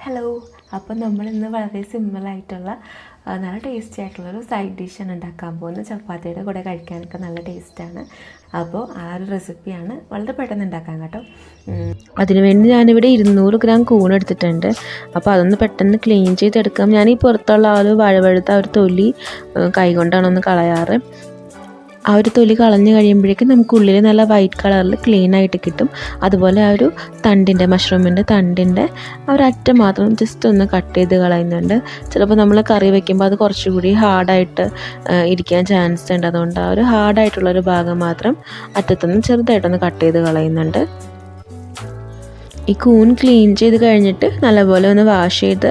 Hello, അപ്പോൾ നമ്മളിന്ന് വളരെ സിമ്പിളായിട്ടുള്ള നല്ല ടേസ്റ്റി ആയിട്ടുള്ളൊരു സൈഡ് ഡിഷാണ് ഉണ്ടാക്കാൻ പോകുന്നത്. ചപ്പാത്തിയുടെ കൂടെ കഴിക്കാനൊക്കെ നല്ല ടേസ്റ്റാണ്. അപ്പോൾ ആ ഒരു റെസിപ്പിയാണ് വളരെ പെട്ടെന്ന് ഉണ്ടാക്കാൻ കേട്ടോ. അതിനുവേണ്ടി ഞാനിവിടെ 200 ഗ്രാം കൂൺ എടുത്തിട്ടുണ്ട്. അപ്പോൾ അതൊന്ന് പെട്ടെന്ന് ക്ലീൻ ചെയ്തെടുക്കാം. ഞാൻ ഈ പുറത്തുള്ള ആ ഒരു വഴുവഴുത്ത ഒരു തൊലി കൈകൊണ്ടാണ് ഒന്ന് കളയാറ്. ആ ഒരു തൊലി കളഞ്ഞ് കഴിയുമ്പോഴേക്കും നമുക്ക് ഉള്ളിൽ നല്ല വൈറ്റ് കളറിൽ ക്ലീൻ ആയിട്ട് കിട്ടും. അതുപോലെ ആ ഒരു തണ്ടിൻ്റെ മഷ്റൂമിൻ്റെ തണ്ടിൻ്റെ ആ ഒരു അറ്റം മാത്രം ജസ്റ്റ് ഒന്ന് കട്ട് ചെയ്ത് കളയുന്നുണ്ട്. ചിലപ്പോൾ നമ്മൾ കറി വയ്ക്കുമ്പോൾ അത് കുറച്ചുകൂടി ഹാർഡായിട്ട് ഇരിക്കാൻ ചാൻസ് ഉണ്ട്. അതുകൊണ്ട് ആ ഒരു ഹാർഡായിട്ടുള്ളൊരു ഭാഗം മാത്രം അറ്റത്തുനിന്ന് ചെറുതായിട്ടൊന്ന് കട്ട് ചെയ്ത് കളയുന്നുണ്ട്. ഈ കൂൺ ക്ലീൻ ചെയ്ത് കഴിഞ്ഞിട്ട് നല്ലപോലെ ഒന്ന് വാഷ് ചെയ്ത്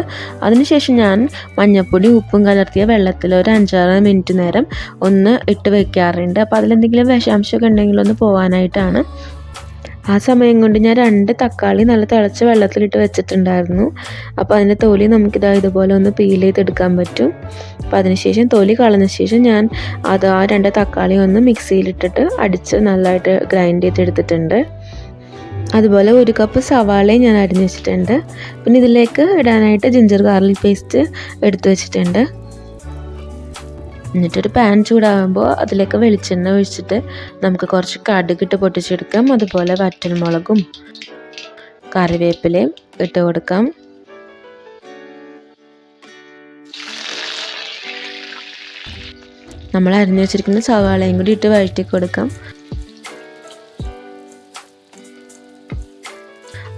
അതിനുശേഷം ഞാൻ മഞ്ഞൾപ്പൊടി ഉപ്പും കലർത്തിയ വെള്ളത്തിൽ ഒരു 5-6 മിനിറ്റ് നേരം ഒന്ന് ഇട്ട് വയ്ക്കാറുണ്ട്. അപ്പോൾ അതിലെന്തെങ്കിലും വിഷാംശമൊക്കെ ഉണ്ടെങ്കിൽ ഒന്ന് പോകാനായിട്ടാണ്. ആ സമയം കൊണ്ട് ഞാൻ 2 തക്കാളി നല്ല തിളച്ച വെള്ളത്തിലിട്ട് വെച്ചിട്ടുണ്ടായിരുന്നു. അപ്പോൾ അതിൻ്റെ തൊലി നമുക്കിതാ ഇതുപോലെ ഒന്ന് പീൽ ചെയ്തെടുക്കാൻ പറ്റും. അപ്പോൾ അതിനുശേഷം തൊലി കളഞ്ഞ ശേഷം ഞാൻ ആ 2 തക്കാളി ഒന്ന് മിക്സിയിലിട്ടിട്ട് അടിച്ച് നല്ലതായിട്ട് ഗ്രൈൻഡ് ചെയ്തെടുത്തിട്ടുണ്ട്. അതുപോലെ 1 കപ്പ് സവാളയും ഞാൻ അരിഞ്ഞ് വെച്ചിട്ടുണ്ട്. പിന്നെ ഇതിലേക്ക് ഇടാനായിട്ട് ജിഞ്ചർ ഗാർലിക് പേസ്റ്റ് എടുത്തു വെച്ചിട്ടുണ്ട്. എന്നിട്ടൊരു പാൻ ചൂടാകുമ്പോൾ അതിലേക്ക് വെളിച്ചെണ്ണ ഒഴിച്ചിട്ട് നമുക്ക് കുറച്ച് കടുകിട്ട് പൊട്ടിച്ചെടുക്കാം. അതുപോലെ വറ്റൽമുളകും കറിവേപ്പിലയും ഇട്ട് കൊടുക്കാം. നമ്മൾ അരിഞ്ഞു വെച്ചിരിക്കുന്ന സവാളയും കൂടി ഇട്ട് വഴറ്റി കൊടുക്കാം.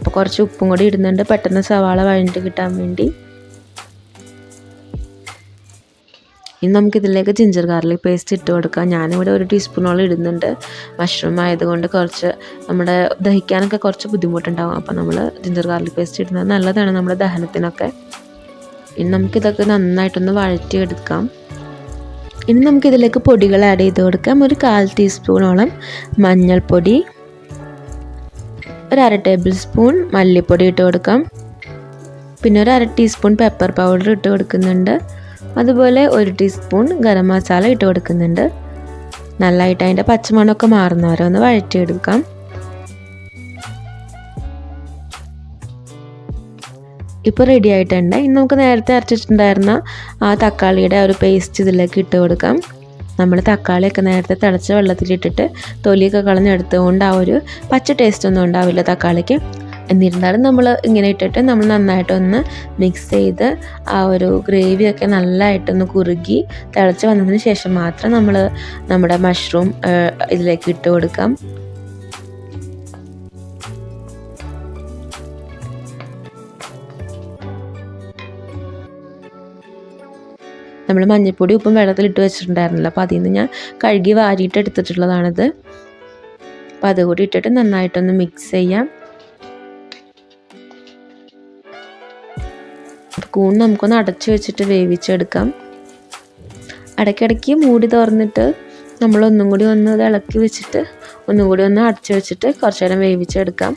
അപ്പോൾ കുറച്ച് ഉപ്പും കൂടി ഇടുന്നുണ്ട് പെട്ടെന്ന് സവാള വഴഞ്ഞിട്ട് കിട്ടാൻ വേണ്ടി. ഇനി നമുക്കിതിലേക്ക് ജിഞ്ചർ ഗാർലിക് പേസ്റ്റ് ഇട്ട് കൊടുക്കാം. ഞാനിവിടെ 1 ടീസ്പൂണോളം ഇടുന്നുണ്ട്. മഷ്റൂം ആയതുകൊണ്ട് കുറച്ച് നമ്മുടെ ദഹിക്കാനൊക്കെ കുറച്ച് ബുദ്ധിമുട്ടുണ്ടാകും. അപ്പോൾ നമ്മൾ ജിഞ്ചർ ഗാർലിക് പേസ്റ്റ് ഇടുന്നത് നല്ലതാണ് നമ്മുടെ ദഹനത്തിനൊക്കെ. ഇനി നമുക്കിതൊക്കെ നന്നായിട്ടൊന്ന് വഴറ്റിയെടുക്കാം. ഇനി നമുക്കിതിലേക്ക് പൊടികൾ ആഡ് ചെയ്ത് കൊടുക്കാം. ഒരു 1/4 ടീസ്പൂണോളം മഞ്ഞൾപ്പൊടി, ഒരു 1/2 ടേബിൾ സ്പൂൺ മല്ലിപ്പൊടി ഇട്ട് കൊടുക്കാം. പിന്നെ ഒരു 1/2 ടീസ്പൂൺ പെപ്പർ പൗഡർ ഇട്ട് കൊടുക്കുന്നുണ്ട്. അതുപോലെ 1 ടീസ്പൂൺ ഗരം മസാല ഇട്ട് കൊടുക്കുന്നുണ്ട്. നല്ലതായിട്ട് അതിൻ്റെ പച്ചമണമൊക്കെ മാറുന്നവരെ ഒന്ന് വഴറ്റിയെടുക്കാം. ഇപ്പോൾ റെഡി ആയിട്ടുണ്ട്. ഇനി നമുക്ക് നേരത്തെ അരച്ചിട്ടുണ്ടായിരുന്ന ആ തക്കാളിയുടെ ഒരു പേസ്റ്റ് ഇതിലേക്ക് ഇട്ട് കൊടുക്കാം. നമ്മൾ തക്കാളിയൊക്കെ നേരത്തെ തിളച്ച വെള്ളത്തിലിട്ടിട്ട് തൊലിയൊക്കെ കളഞ്ഞെടുത്തുകൊണ്ട് ആ ഒരു പച്ച ടേസ്റ്റ് ഒന്നും ഉണ്ടാവില്ല തക്കാളിക്ക്. എന്നിരുന്നാലും നമ്മൾ ഇങ്ങനെ ഇട്ടിട്ട് നമ്മൾ നന്നായിട്ടൊന്ന് മിക്സ് ചെയ്ത് ആ ഒരു ഗ്രേവിയൊക്കെ നല്ലതായിട്ടൊന്ന് കുറുകി തിളച്ച് വന്നതിന് ശേഷം മാത്രം നമ്മൾ നമ്മുടെ മഷ്റൂം ഇതിലേക്ക് ഇട്ട് കൊടുക്കാം. നമ്മൾ മഞ്ഞൾപ്പൊടി ഉപ്പും വെള്ളത്തിലിട്ട് വെച്ചിട്ടുണ്ടായിരുന്നില്ല. അപ്പോൾ അതിൽ നിന്ന് ഞാൻ കഴുകി വാരിയിട്ട് എടുത്തിട്ടുള്ളതാണിത്. അപ്പോൾ അതുകൂടി ഇട്ടിട്ട് നന്നായിട്ടൊന്ന് മിക്സ് ചെയ്യാം. കൂൺ നമുക്കൊന്ന് അടച്ചു വെച്ചിട്ട് വേവിച്ചെടുക്കാം. ഇടയ്ക്കിടയ്ക്ക് മൂടി തുറന്നിട്ട് നമ്മളൊന്നും കൂടി ഒന്ന് ഇത് ഇളക്കി വെച്ചിട്ട് ഒന്നും കൂടി ഒന്ന് അടച്ചു വെച്ചിട്ട് കുറച്ച് നേരം വേവിച്ചെടുക്കാം.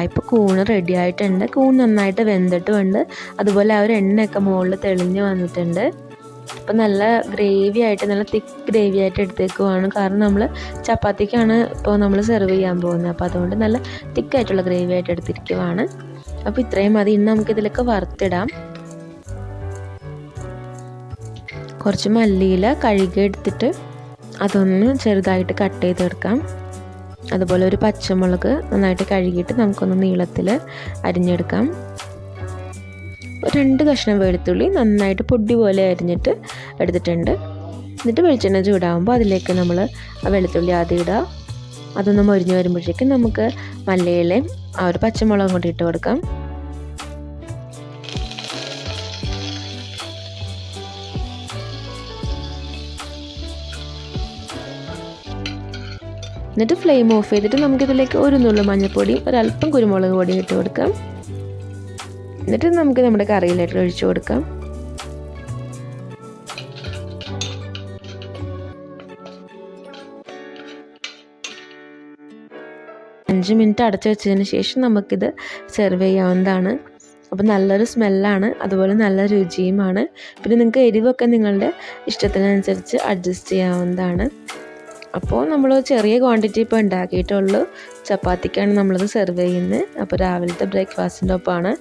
ഇപ്പോൾ കൂണ് റെഡി ആയിട്ടുണ്ട്. കൂൺ നന്നായിട്ട് വെന്തിട്ടുമുണ്ട്. അതുപോലെ ആ ഒരു എണ്ണയൊക്കെ മുകളിൽ തെളിഞ്ഞ് വന്നിട്ടുണ്ട്. അപ്പോൾ നല്ല ഗ്രേവി ആയിട്ട് നല്ല തിക്ക് ഗ്രേവി ആയിട്ട് എടുത്തേക്കുവാണ്. കാരണം നമ്മൾ ചപ്പാത്തിക്കാണ് ഇപ്പോൾ നമ്മൾ സെർവ് ചെയ്യാൻ പോകുന്നത്. അപ്പോൾ അതുകൊണ്ട് നല്ല തിക്കായിട്ടുള്ള ഗ്രേവി ആയിട്ട് എടുത്തിരിക്കുവാണ്. അപ്പോൾ ഇത്രയും മതി. ഇനി നമുക്കിതിലൊക്കെ വറുത്തിടാം. കുറച്ച് മല്ലിയില കഴുകി എടുത്തിട്ട് അതൊന്ന് ചെറുതായിട്ട് കട്ട് ചെയ്തെടുക്കാം. അതുപോലെ ഒരു പച്ചമുളക് നന്നായിട്ട് കഴുകിയിട്ട് നമുക്കൊന്ന് നീളത്തിൽ അരിഞ്ഞെടുക്കാം. 2 കഷ്ണം വെളുത്തുള്ളി നന്നായിട്ട് പൊടി പോലെ അരിഞ്ഞിട്ട് എടുത്തിട്ടുണ്ട്. എന്നിട്ട് വെളിച്ചെണ്ണ ചൂടാകുമ്പോൾ അതിലേക്ക് നമ്മൾ വെളുത്തുള്ളി ആദ്യം ഇടുക. അതൊന്ന് മൊരിഞ്ഞ് വരുമ്പോഴേക്കും നമുക്ക് മല്ലിയിലയും ആ ഒരു പച്ചമുളകും കൂടി ഇട്ട് കൊടുക്കാം. എന്നിട്ട് ഫ്ലെയിം ഓഫ് ചെയ്തിട്ട് നമുക്കിതിലേക്ക് 1 നുള്ളു മഞ്ഞൾപ്പൊടിയും ഒരല്പം കുരുമുളക് പൊടിയും ഇട്ട് കൊടുക്കാം. എന്നിട്ട് നമുക്ക് നമ്മുടെ കറിയിലേക്ക് ഒഴിച്ചു കൊടുക്കാം. 5 മിനിറ്റ് അടച്ചു വെച്ചതിന് ശേഷം നമുക്കിത് സെർവ് ചെയ്യാവുന്നതാണ്. അപ്പോൾ നല്ലൊരു സ്മെല്ലാണ്, അതുപോലെ നല്ല രുചിയുമാണ്. പിന്നെ നിങ്ങൾക്ക് എരിവൊക്കെ നിങ്ങളുടെ ഇഷ്ടത്തിനനുസരിച്ച് അഡ്ജസ്റ്റ് ചെയ്യാവുന്നതാണ്. അപ്പോൾ നമ്മൾ ചെറിയ ക്വാണ്ടിറ്റി ഇപ്പോൾ ഉണ്ടാക്കിയിട്ടുള്ളൂ. ചപ്പാത്തിക്കാണ് നമ്മളത് സെർവ് ചെയ്യുന്നത്. അപ്പോൾ രാവിലത്തെ ബ്രേക്ക്ഫാസ്റ്റിൻ്റെ ഒപ്പമാണ്.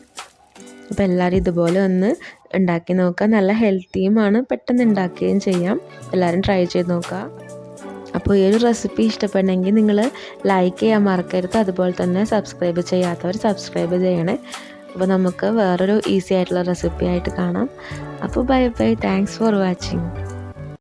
അപ്പോൾ എല്ലാവരും ഇതുപോലെ ഒന്ന് ഉണ്ടാക്കി നോക്കുക. നല്ല ഹെൽത്തിയുമാണ്, പെട്ടെന്ന് ഉണ്ടാക്കുകയും ചെയ്യാം. എല്ലാവരും ട്രൈ ചെയ്ത് നോക്കുക. അപ്പോൾ ഈ ഒരു റെസിപ്പി ഇഷ്ടപ്പെടണമെങ്കിൽ നിങ്ങൾ ലൈക്ക് ചെയ്യാൻ മറക്കരുത്. അതുപോലെ തന്നെ സബ്സ്ക്രൈബ് ചെയ്യാത്തവർ സബ്സ്ക്രൈബ് ചെയ്യണേ. അപ്പോൾ നമുക്ക് വേറൊരു ഈസി ആയിട്ടുള്ള റെസിപ്പി ആയിട്ട് കാണാം. അപ്പോൾ bye bye, thanks for watching.